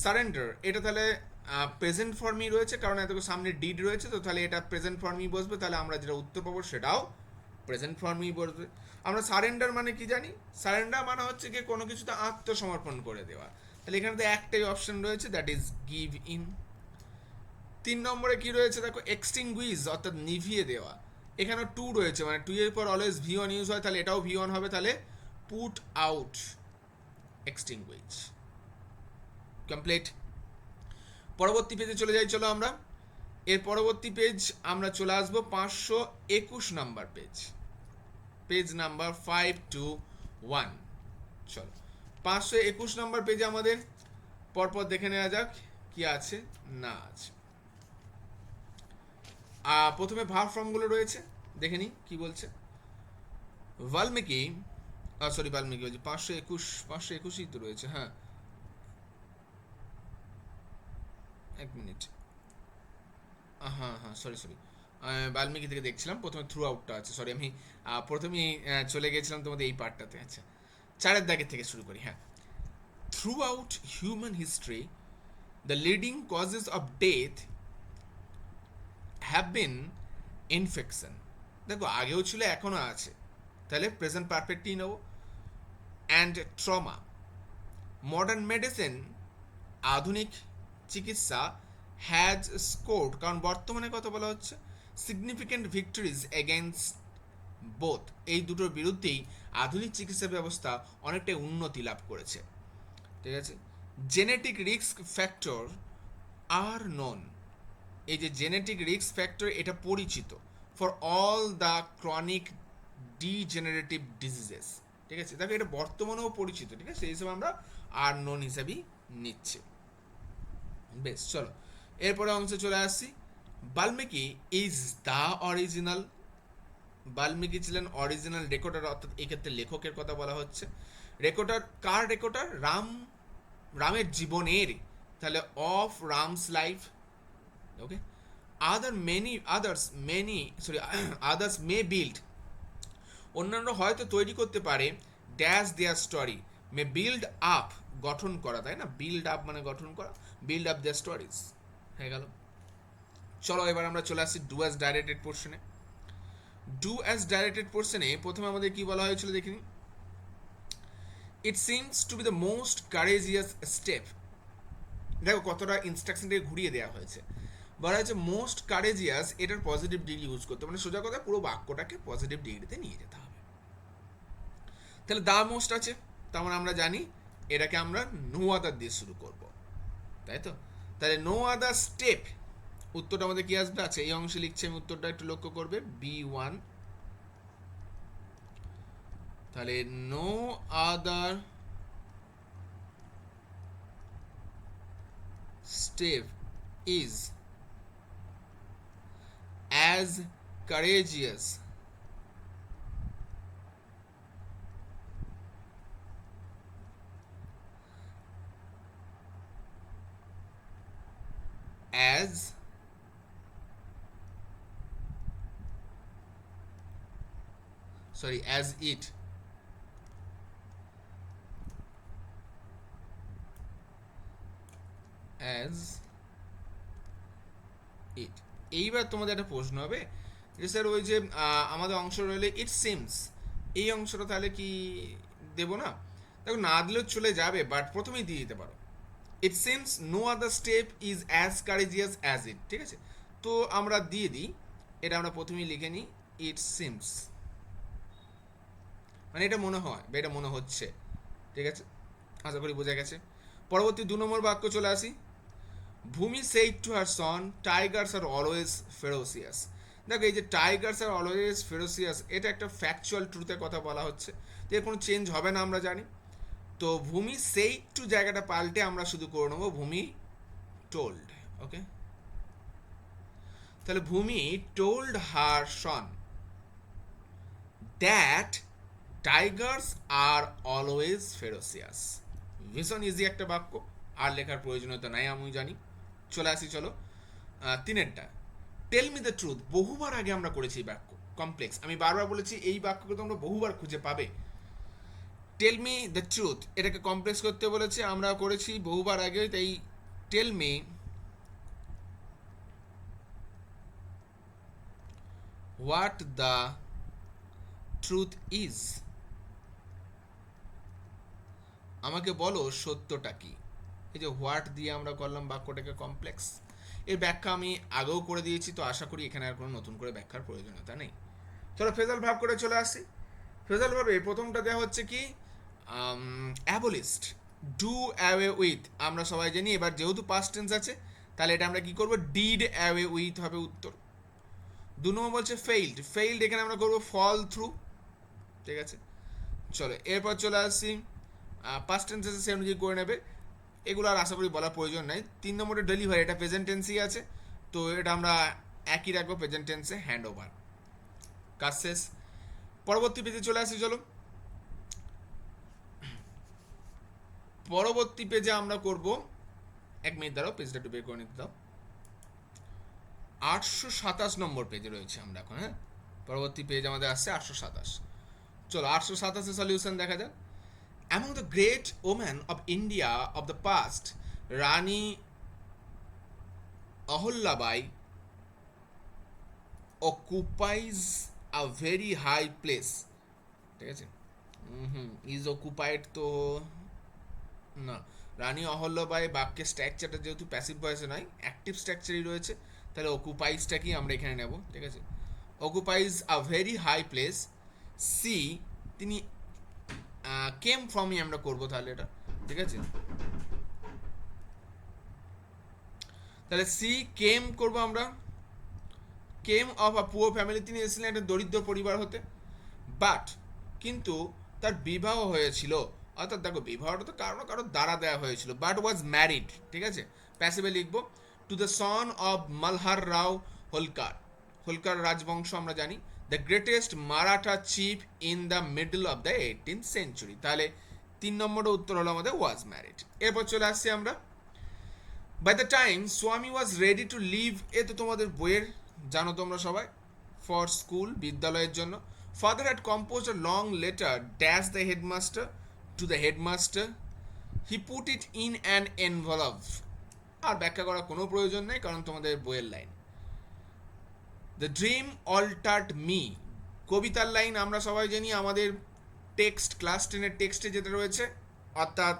সারেন্ডার, এটা তাহলে প্রেজেন্ট ফর্মই রয়েছে, কারণ এত সামনে ডিড রয়েছে, তো তাহলে এটা প্রেজেন্ট ফর্মই বসবে। তাহলে আমরা যেটা উত্তর পাবো সেটাও প্রেজেন্ট ফর্মই বসবে। আমরা সারেন্ডার মানে কি জানি? সারেন্ডার মানে হচ্ছে কি কোনো কিছুতে আত্মসমর্পণ করে দেওয়া। তাহলে এখানে তো একটাই অপশন রয়েছে, দ্যাট ইজ গিভ ইন। 3 নম্বরে কি রয়েছে দেখো? এক্সটিংগুইজ, অর্থাৎ নিভিয়ে দেওয়া। এখানে টু রয়েছে, মানে টু এর পর অলওয়েজ ভি1 ইউজ হয়, তাহলে এটাও ভি1 হবে। তাহলে পুট আউট এক্সটিংগুইজ। কমপ্লিট। পরবর্তী পেজে চলে যাই, চলো আমরা। এর পরবর্তী পেজ আমরা চলে আসবো 521 নাম্বার পেজ, পেজ নাম্বার 521। চলো 521 নাম্বার পেজে আমাদের পরপর দেখে নেওয়া যাক কি আছে না আছে। প্রথমে ভার্ব ফর্মগুলো রয়েছে, দেখে নিই কি বলছে। বাল্মীকি, সরি বাল্মীকি বলছি, 521ই তো রয়েছে, হ্যাঁ, এক মিনিট, হ্যাঁ হ্যাঁ, সরি বাল্মীকি থেকে দেখছিলাম, প্রথমে থ্রু আউটটা আছে, সরি আমি প্রথমেই চলে গেছিলাম তোমাদের এই পার্টটাতে। আচ্ছা, 4-এর দাগের থেকে শুরু করি, হ্যাঁ। Through out human history the leading causes of death have been infection. দেখো আগেও ছিল, এখনও আছে, তাহলে প্রেজেন্ট পারফেক্টই নেব। And trauma. মডার্ন মেডিসিন, আধুনিক চিকিৎসা, হ্যাজ স্কোর্ড, কারণ বর্তমানে কথা বলা হচ্ছে, সিগনিফিক্যান্ট ভিক্টরিজ এগেনস্ট বোথ, এই দুটোর বিরুদ্ধেই আধুনিক চিকিৎসা ব্যবস্থা অনেকটাই উন্নতি লাভ করেছে, ঠিক আছে? জেনেটিক রিস্ক ফ্যাক্টর আর নন। এই যে জেনেটিক রিস্ক ফ্যাক্টর, এটা পরিচিত, for all the chronic degenerative diseases. ঠিক আছে, দেখো এটা বর্তমানেও পরিচিত, ঠিক আছে, এই হিসেবে আমরা আর নন হিসাবেই নিচ্ছি। বেশ, চলো এরপরে অংশে চলে আসছি। Valmiki is the original. Valmiki ছিলেন অরিজিনাল রেকর্ডার, অর্থাৎ এক্ষেত্রে লেখকের কথা বলা হচ্ছে। রেকর্ডার কার রেকর্ডার? রামের জীবনের, তাহলে of Ram's life. Okay, others may build, অন্যান্য হয়তো তৈরি করতে পারে, dash their story, may build up, গঠন করা, তাই না, বিল্ড আপ মানে গঠন করা, বিল্ড আপ দেয়ার স্টোরিজ, হয়ে গেল। চলো এবার আমরা চলে আসছি ডু অ্যাজ ডাইরেক্টেড পোর্শনে। ডু অ্যাজ ডাইরেক্টেড পোর্শনে প্রথমে আমাদের কি বলা হয়েছিল দেখিনি। It seems to be the most courageous step. দেখো কতটা ইনস্ট্রাকশনটাকে ঘুরিয়ে দেওয়া হয়েছে। বলা হয়েছে মোস্ট কারেজিয়াস, এটার পজিটিভ ডিগ্রি ইউজ করতে, মানে সোজা কথা পুরো বাক্যটাকে পজিটিভ ডিগ্রিতে নিয়ে যেতে হবে। তাহলে দা মোস্ট আছে, তার মানে আমরা জানি এটাকে আমরা নো আদার দিয়ে শুরু করব, তাই তো। তাহলে নো আদার স্টেপ, উত্তরটা আমাদের কি আসবে? আছে এই অংশে লিখছে, আমি উত্তরটা একটু লক্ষ্য করবে, B1। তাহলে no other step is as courageous as as it as it। এইবার তোমাদের একটা প্রশ্ন হবে যে স্যার ওই যে আমাদের অংশ রইলে ইট সিমস, এই অংশটা তাহলে কি দেব না? দেখো না দিলেও চলে যাবে, বাট প্রথমেই দিয়ে দিতে পারো। It seems no other step is as courageous as it, ঠিক আছে, তো আমরা দিয়ে দিই, এটা আমরা প্রথমেই লিখে নিই, ইট সিমস, মানে এটা মনে হয় বা এটা মনে হচ্ছে, ঠিক আছে, আশা করি বোঝা গেছে। পরবর্তী 2 নম্বর বাক্য চলে আসি। ভূমি said to her son, tigers are always ferocious। দেখো এই যে টাইগার্স আর অলওয়েজ ফেরোসিয়াস, এটা একটা ফ্যাকচুয়াল ট্রুথের কথা বলা হচ্ছে, যে কোনো চেঞ্জ হবে না আমরা জানি। তো ভূমি said to জায়গাটা পাল্টে আমরা শুধু করে নেবো ভূমি told। ওকে, তাহলে ভূমি told her son that tigers are always ferocious। ভীষণ ইজি একটা বাক্য, আর লেখার প্রয়োজনীয়তা নাই আমি জানি। চলে আসি, চলো 3-এরটা, টেল মি দ্য ট্রুথ। বহুবার আগে আমরা করেছি এই বাক্য, কমপ্লেক্স, আমি বারবার বলেছি এই বাক্যকে তোমরা বহুবার খুঁজে পাবে। টেল মি দ্য ট্রুথ, এটাকে কমপ্লেক্স করতে বলেছে, আমরা করেছি বহুবার আগে, তাই tell me what the truth is, আমাকে বলো সত্যটা কি। এই যে হোয়াট দিয়ে আমরা করলাম বাক্যটাকে কমপ্লেক্স, এর ব্যাখ্যা আমি আগেও করে দিয়েছি, তো আশা করি এখানে আর কোনো নতুন করে ব্যাখ্যার প্রয়োজনীয়তা নেই। চলো ফেজাল ভাব করে চলে আসি। ফেজাল ভাবে প্রথমটা দেওয়া হচ্ছে কি, অ্যাবলিস্ট, ডু অ্যাওয়ে উইথ, আমরা সবাই জানি। এবার যেহেতু পাস্ট টেন্স আছে, তাহলে এটা আমরা কি করবো, ডিড অ্যাওয়ে উইথ হবে উত্তর। 2 নম্বর বলছে ফেইল্ড, ফেইল্ড এখানে আমরা করবো ফল থ্রু, ঠিক আছে। চলো এরপর চলে আসছি, পাস্ট টেন্স আছে সে অনুযায়ী করে নেবে, এগুলো আর আশা করি বলার প্রয়োজন নাই। 3 নম্বরে ডেলিভারি, এটা প্রেজেন্ট টেন্সই আছে, তো এটা আমরা একই রাখবো, প্রেজেন্ট টেন্সে হ্যান্ড ওভার, কাজ শেষ। পরবর্তী পেজে চলে আসি, চলো পরবর্তী পেজে আমরা করব, 1 মিনিট দাঁড়াও, পেজটা একটু বের করে নিতে দাও। 827 নম্বর পেজে রয়েছে আমরা এখন, হ্যাঁ, পরবর্তী পেজ আমাদের আসছে 827। চলো 827 সলিউশন দেখা যাক। Among the great women of India of the past, Rani Ahilyabai occupies a very high place, ঠিক আছে। ইজ অকুপাইড তো না, রানী অহল্যাবাই বাক্যের স্ট্রাকচারটা যেহেতু প্যাসিভ ভয়েসে নয়, অ্যাক্টিভ স্ট্রাকচারই রয়েছে, তাহলে অকুপাইজটাকেই আমরা এখানে নেব, ঠিক আছে। Occupies a very high place, she তিনি কেম ফ্রমই আমরা করবো তাহলে এটা, ঠিক আছে। তাহলে সি কেম করবো আমরা, কেম অফ আ পুয়ার ফ্যামিলি, তিনি এসেছিলেন একটা দরিদ্র পরিবার হতে, বাট কিন্তু তার বিবাহ হয়েছিল, অর্থাৎ দেখো বিবাহটা তো কারো দ্বারা দেওয়া হয়েছিল, বাট ওয়াজ ম্যারিড, ঠিক আছে, প্যাসিভে লিখবো, to the son of Malhar Rao Holkar. Holkar রাজবংশ আমরা জানি, the greatest Maratha chief in the middle of the 18th century. তাহলে 3 নম্বরের উত্তর হলো আমাদের ওয়াজ ম্যারিড। এরপর চলে আসছি আমরা, বাই দ্য টাইম স্বামী ওয়াজ রেডি টু লিভ, এ তো তোমাদের বইয়ের জানো তোমরা সবাই, ফর স্কুল, বিদ্যালয়ের জন্য। Father had compose a long letter dash the headmaster, to the headmaster, he put it in an envelope. আর ব্যাখ্যা করার কোনো প্রয়োজন নেই, কারণ তোমাদের বইয়ের line. The dream altered me, কবিতার লাইন আমরা সবাই জানি, আমাদের টেক্সট, ক্লাস 10-এর টেক্সটে যেটা রয়েছে, অর্থাৎ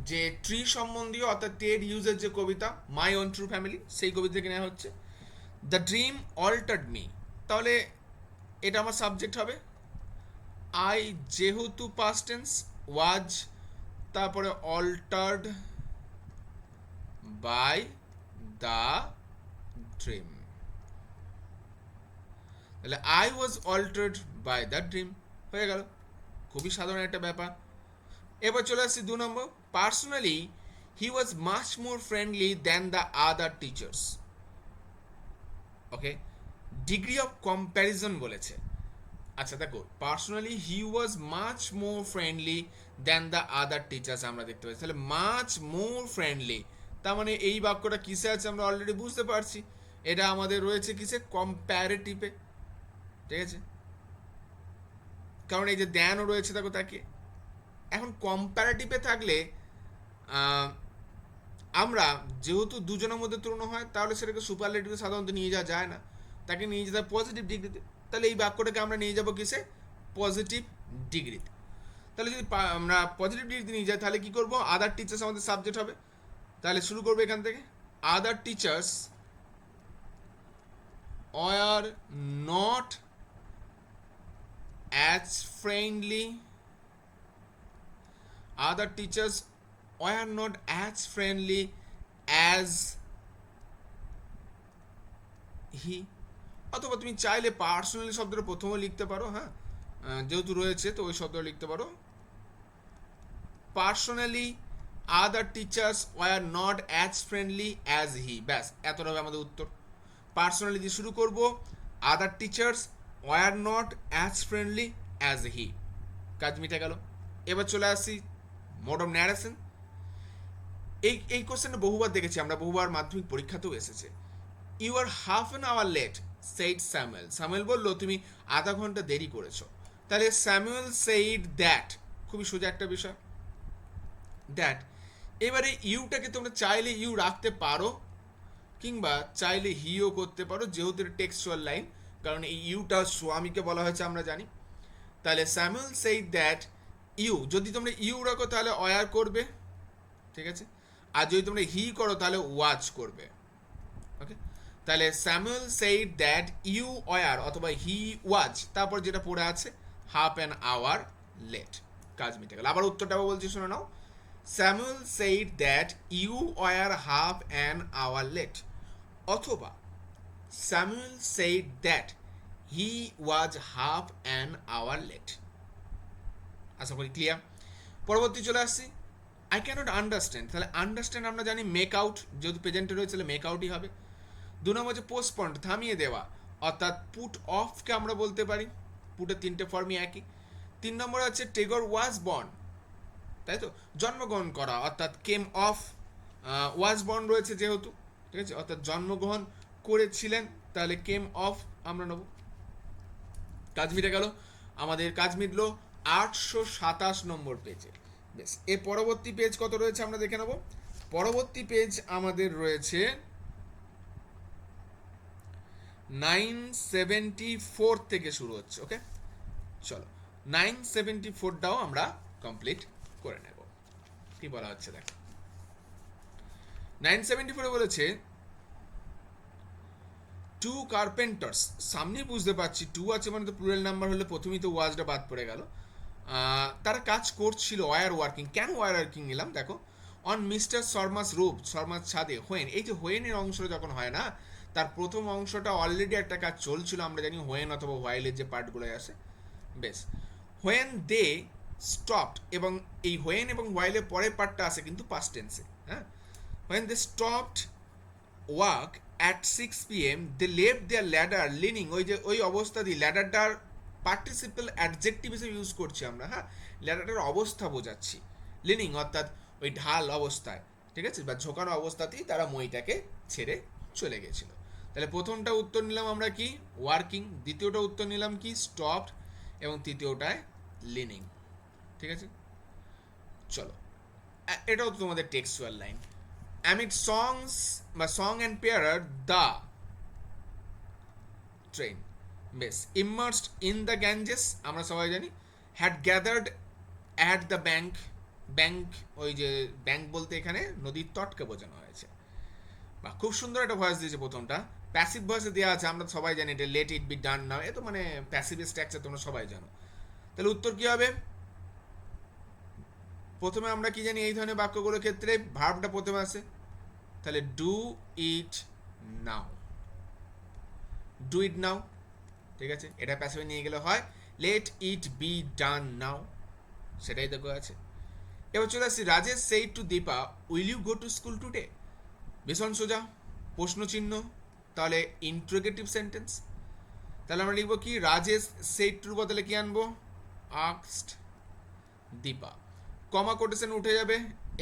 যে ট্রি সম্বন্ধীয়, অর্থাৎ টেড ইউজের যে কবিতা মাই ওন ট্রু ফ্যামিলি, সেই কবিতা থেকে নেওয়া হচ্ছে। দ্য ড্রিম অল্টার্ড মি, তাহলে এটা আমার সাবজেক্ট হবে। আই যেহেতু পাস্ট টেন্স, ওয়াজ, তারপরে অল্টার্ড বাই দ্য ড্রিম, তাহলে I was altered by the dream হয়ে গেল, খুবই সাধারণ একটা ব্যাপার। এবার চলে আসছি 2 নম্বর, personally he was much more friendly than the other teachers. Okay, degree of comparison বলেছে। আচ্ছা দেখো, personally he was much more friendly than the other teachers আমরা দেখতে পাচ্ছি, তাহলে মাচ মোর ফ্রেন্ডলি, তার মানে এই বাক্যটা কিসে আছে আমরা অলরেডি বুঝতে পারছি, এটা আমাদের রয়েছে কিসে, কম্প্যারেটিভে, ঠিক আছে, কারণ এই যে দ্যানও রয়েছে দেখো তাকে। এখন কম্প্যারেটিভে থাকলে আমরা যেহেতু দুজনের মধ্যে তুলনা হয়, তাহলে সেটাকে সুপারলেটিভে সাধারণত নিয়ে যাওয়া যায় না, তাকে নিয়ে যেতে হয় পজিটিভ ডিগ্রিতে, তাহলে এই বাক্যটাকে আমরা নিয়ে যাবো কিসে, পজিটিভ ডিগ্রিতে। তাহলে যদি আমরা পজিটিভ ডিগ্রিতে নিয়ে যাই, তাহলে কি করবো, আদার টিচার্স আমাদের সাবজেক্ট হবে। তাহলে শুরু করবো এখান থেকে, আদার teachers were not as friendly, other teachers were not as friendly as he, অথবা তুমি চাইলে পার্সোনালি শব্দটা প্রথমে লিখতে পারো, হ্যাঁ যেহেতু রয়েছে তো ওই শব্দটা লিখতে পারো, personally other teachers were not as friendly as he, ব্যাস এতটা হবে আমাদের উত্তর। পার্সোনালি দিয়ে শুরু করব, আদার teachers were not as friendly as he, কাজ মিটে গেল। এবার চলে আসি মোড অফ ন্যারেশন। এই কোশ্চেনটা বহুবার দেখেছি আমরা, বহুবার মাধ্যমিক পরীক্ষাতেও এসেছে। You are half an hour late said Samuel, Samuel বললো তুমি আধা ঘন্টা দেরি করেছো, তাহলে স্যামুয়েল সেইড দ্যাট, খুবই সোজা একটা বিষয়, দ্যাট। এবারে ইউটাকে তোমরা চাইলে ইউ রাখতে পারো, কিংবা চাইলে হিও করতে পারো, যেহেতু এটা টেক্সচুয়াল লাইন, কারণ এই ইউটা স্বামীকে বলা হয়েছে আমরা জানি। তাহলে স্যামুয়েল সেইড দ্যাট ইউ, যদি তোমরা ইউ রাখো তাহলে ওয়ার করবে, ঠিক আছে, আর যদি তোমরা হি করো তাহলে ওয়াচ করবে। ওকে, তাহলে Samuel said that you were অথবা হি ওয়াচ, তারপর যেটা পড়ে আছে হাফ অ্যান আওয়ার লেট, কাজ মিটে গেল। আবার উত্তরটা বলছি শুনে নাও, Samuel said that you were half an hour late, অথবা Samuel said that he was half an hour late. আশা করি ক্লিয়ার। পরবর্তী চলে আসছি, আই ক্যানট আন্ডারস্ট্যান্ড, তাহলে আন্ডারস্ট্যান্ড আমরা জানি মেক আউট, যেহেতু প্রেজেন্টে রয়েছে তাহলে মেক আউটই হবে। 2 নম্বর হচ্ছে পোস্টপন্ড, থামিয়ে দেওয়া, অর্থাৎ পুট অফকে আমরা বলতে পারি, পুটের 3টে ফর্মই একই। 3 নম্বর আছে টেগর ওয়াজ বর্ন, তাই তো, জন্মগ্রহণ করা, অর্থাৎ কেম অফ, ওয়াজ বর্ন রয়েছে যেহেতু, ঠিক আছে, অর্থাৎ জন্মগ্রহণ করেছিলেন, তাহলে কেম অফ আমরা নেব। কাজ মিটে গেল, আমাদের কাজ মিটলো 827 নম্বর পেজে। বেশ, এর পরবর্তী পেজ কত রয়েছে আমরা দেখে নেব। পরবর্তী পেজ আমাদের রয়েছে 974 থেকে শুরু হচ্ছে। ওকে, চলো 974টাও আমরা কমপ্লিট করে নেব। কি বলা হচ্ছে দেখো, 974 বলেছে টু কার্পেন্টার্স, সামনে বুঝতে পারছি টু আছে মানে তো প্লুরাল নাম্বার হলে প্রথমেই তো ওয়াজটা বাদ পড়ে গেল। তারা কাজ করছিল, ওয়ার ওয়ার্কিং, কেন ওয়ার ওয়ার্কিং নিলাম দেখো, অন মিস্টার শর্মাস রুফ, শর্মার ছাদে, হোয়েন, এই যে হোয়েনের অংশটা যখন হয় না, তার প্রথম অংশটা অলরেডি একটা কাজ চলছিল, আমরা জানি হোয়েন অথবা হোয়াইলের যে পার্টগুলো আসে। বেশ, হোয়েন দে স্টপড, এবং এই হোয়েন এবং হোয়াইলের পরের পার্টটা আসে কিন্তু পাস্ট টেন্সে। হ্যাঁ, when they stopped work at 6 PM they left their ladder leaning, ওই যে ওই অবস্থা দিয়ে ল্যাডারটার পার্টিসিপেল অ্যাডজেক্টিভ হিসেবে ইউজ করছি আমরা। হ্যাঁ, ল্যাডারটার অবস্থা বোঝাচ্ছি, লিনিং অর্থাৎ ওই ঢাল অবস্থায়, ঠিক আছে, বা ঝোঁকানো অবস্থাতেই তারা মইটাকে ছেড়ে চলে গেছিল। তাহলে প্রথমটা উত্তর নিলাম আমরা কি, ওয়ার্কিং। দ্বিতীয়টা উত্তর নিলাম কি, স্টপড। এবং তৃতীয়টায় লিনিং। ঠিক আছে, চলো, এটাও তো তোমাদের টেক্সচুয়াল লাইন। অ্যামিড সংস বা সং অ্যান্ড পেয়ারার দ্য ট্রেন, বেশ, ইমার্সড ইন দ্য গ্যাঞ্জেস, আমরা সবাই জানি। Had gathered at the bank, bank ওই যে ব্যাংক বলতে এখানে নদীর তটকে বোঝানো হয়েছে। বা খুব সুন্দর একটা ভয়েস দিয়েছে প্রথমটা, প্যাসিভ ভয়েসে দেওয়া আছে, আমরা সবাই জানি এটা লেট ইট বি ডান নাও, এ তো মানে প্যাসিভ স্ট্রাকচার তোমরা সবাই জানো। তাহলে উত্তর কি হবে? প্রথমে আমরা কি জানি এই ধরনের বাক্যগুলোর ক্ষেত্রে ভার্বটা প্রথমে আসে, তাহলে do it now, do it নাও। ঠিক আছে, এটা প্যাসিভে নিয়ে গেলে হয় লেট ইট বি ডান নাও, সেটাই দেখো আছে। এবার চলে আসছি, Rajesh said to Dipa will you go to school today. ভীষণ সোজা, প্রশ্ন চিহ্ন, তাহলে ইন্ট্রোগেটিভ সেন্টেন্স। তাহলে আমরা লিখবো কি, রাজেশ সেইড টুর বদলে কি আনবো, আস্কড দীপা। কমা কোটেশন উঠে যাবে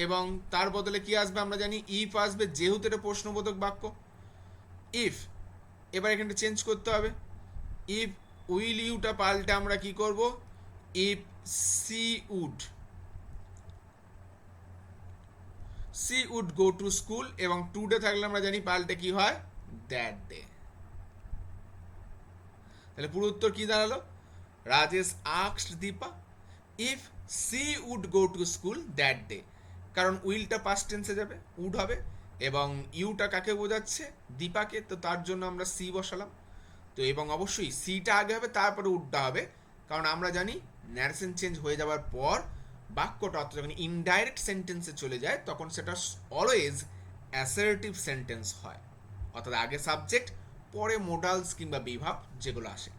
এবং তার বদলে কি আসবে, আমরা জানি ইফ আসবে, যেহেতু এটা প্রশ্নবোধক বাক্য। ইফ, এবার এখানটা চেঞ্জ করতে হবে, ইফ উইল ইউটা পাল্টে আমরা কি করব, if she would, she would go to school, এবং টুডে থাকলে আমরা জানি পাল্টে কি হয়, দ্যাট ডে। তাহলে পুরো উত্তর কি দাঁড়ালো, Rajesh asked Dipa if she would go to school that day, কারণ উইলটা পাস্ট টেন্সে যাবে, উড হবে, এবং ইউটা কাকে বোঝাচ্ছে, দীপাকে, তো তার জন্য আমরা সি বসালাম। তো এবং অবশ্যই সিটা আগে হবে, তারপরে উডটা হবে, কারণ আমরা জানি ন্যারেশন চেঞ্জ হয়ে যাওয়ার পর বাক্যটা অর্থাৎ যখন ইনডাইরেক্ট সেন্টেন্সে চলে যায় তখন সেটা অলওয়েজ অ্যাসার্টিভ সেন্টেন্স হয়, অর্থাৎ আগে সাবজেক্ট পরে মোডালস কিংবা বিভাব যেগুলো আসে।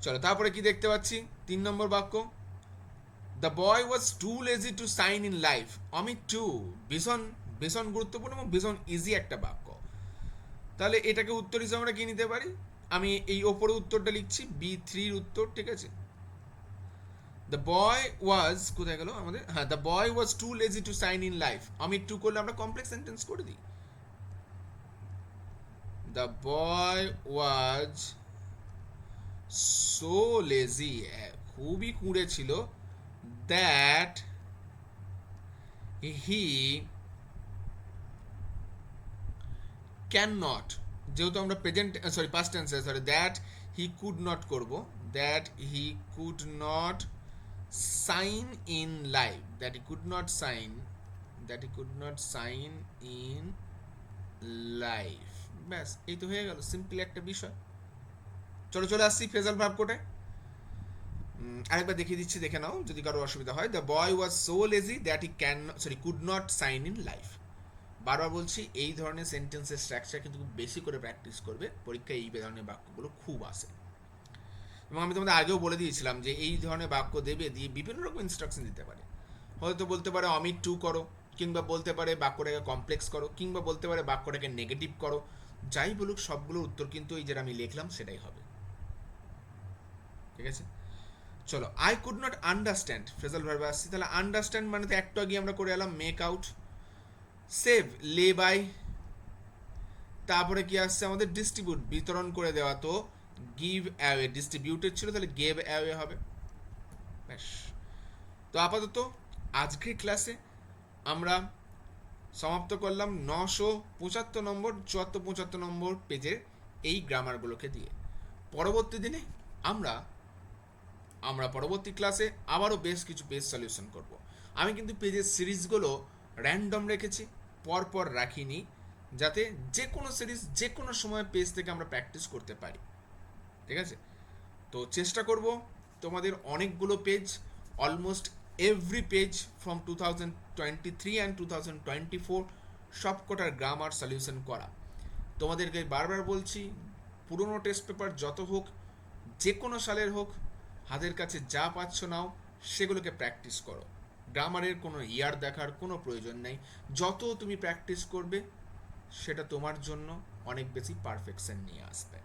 চলো তারপরে কি দেখতে পাচ্ছি, 3 নম্বর বাক্য, the boy was too lazy to shine in life. Amit too, ভীষণ ভীষণ গুরুত্বপূর্ণ এবং ভীষণ ইজি একটা বাক্য। তাহলে এটাকে উত্তর হিসেবে আমরা কি নিতে পারি, আমি এই ওপরে উত্তরটা লিখছি, B3 উত্তর। ঠিক আছে, দ্য বয় ওয়াজ, কোথায় গেল আমাদের, হ্যাঁ, the boy was too lazy to shine in life. Amit too করলে আমরা কমপ্লেক্স সেন্টেন্স করে দিই, the boy was so lazy, খুবই কুঁড়ে ছিল, দ্যাট হি ক্যান নট, যেহেতু আমরা প্রেজেন্ট সরি পাস্ট টেন্সে, sorry that he could not করব, that he could not shine in life, that he could not shine, that he could not shine in life. ব্যাস, এই তো হয়ে গেল, simple একটা বিষয়। চলো চলে আসছি ফ্রেজাল ভার্ব কোটায়, আরেকবার দেখিয়ে দিচ্ছি, দেখে নাও যদি কারো অসুবিধা হয়। The boy was so lazy that he can sorry could not shine in life. বারবার বলছি, এই ধরনের সেন্টেন্সের স্ট্রাকচার কিন্তু খুব বেশি করে প্র্যাকটিস করবে, পরীক্ষায় এই ধরনের বাক্যগুলো খুব আসে। এবং আমি তোমাদের আগেও বলে দিয়েছিলাম যে এই ধরনের বাক্য দেবে, দিয়ে বিভিন্ন রকম ইনস্ট্রাকশন দিতে পারে। হয়তো বলতে পারে অমিট টু করো, কিংবা বলতে পারে বাক্যটাকে কমপ্লেক্স করো, কিংবা বলতে পারে বাক্যটাকে নেগেটিভ করো। যাই বলুক, সবগুলোর উত্তর কিন্তু এই যেটা আমি লিখলাম সেটাই হবে। ঠিক আছে, চলো, I could not understand, phrasal ভার্বে আসছি। তাহলে আন্ডারস্ট্যান্ড মানে তো একটু আগে আমরা করে এলাম, make out. Save, lay by. তারপরে কি আসছে আমাদের, ডিস্ট্রিবিউট, বিতরণ করে দেওয়া, তো গিভ অ্যাওয়ে, ডিস্ট্রিবিউটেড ছিল তাহলে গেভ অ্যাওয়ে হবে। ব্যাস, তো আপাতত আজকের ক্লাসে আমরা সমাপ্ত করলাম 975 নম্বর 74-75 নম্বর পেজের এই গ্রামারগুলোকে দিয়ে। পরবর্তী দিনে আমরা পরবর্তী ক্লাসে আবারও বেশ কিছু পেজ সলিউশন করব। আমি কিন্তু পেজের সিরিজগুলো র্যান্ডম রেখেছি, পরপর রাখিনি, যাতে যে কোনো সিরিজ যে কোনো সময় পেজ থেকে আমরা প্র্যাকটিস করতে পারি। ঠিক আছে, তো চেষ্টা করব তোমাদের অনেকগুলো page, almost every page from 2023 and 2024 সব কটার গ্রামার সলিউশন করা। তোমাদেরকে বারবার বলছি, পুরনো টেস্ট পেপার যত হোক, যে কোনো সালের হোক, হাতের কাছে যা পাচ্ছ নাও, সেগুলোকে প্র্যাকটিস করো। গ্রামারের কোনো ইয়ার দেখার কোনো প্রয়োজন নেই। যত তুমি প্র্যাকটিস করবে, সেটা তোমার জন্য অনেক বেশি পারফেকশন নিয়ে আসবে।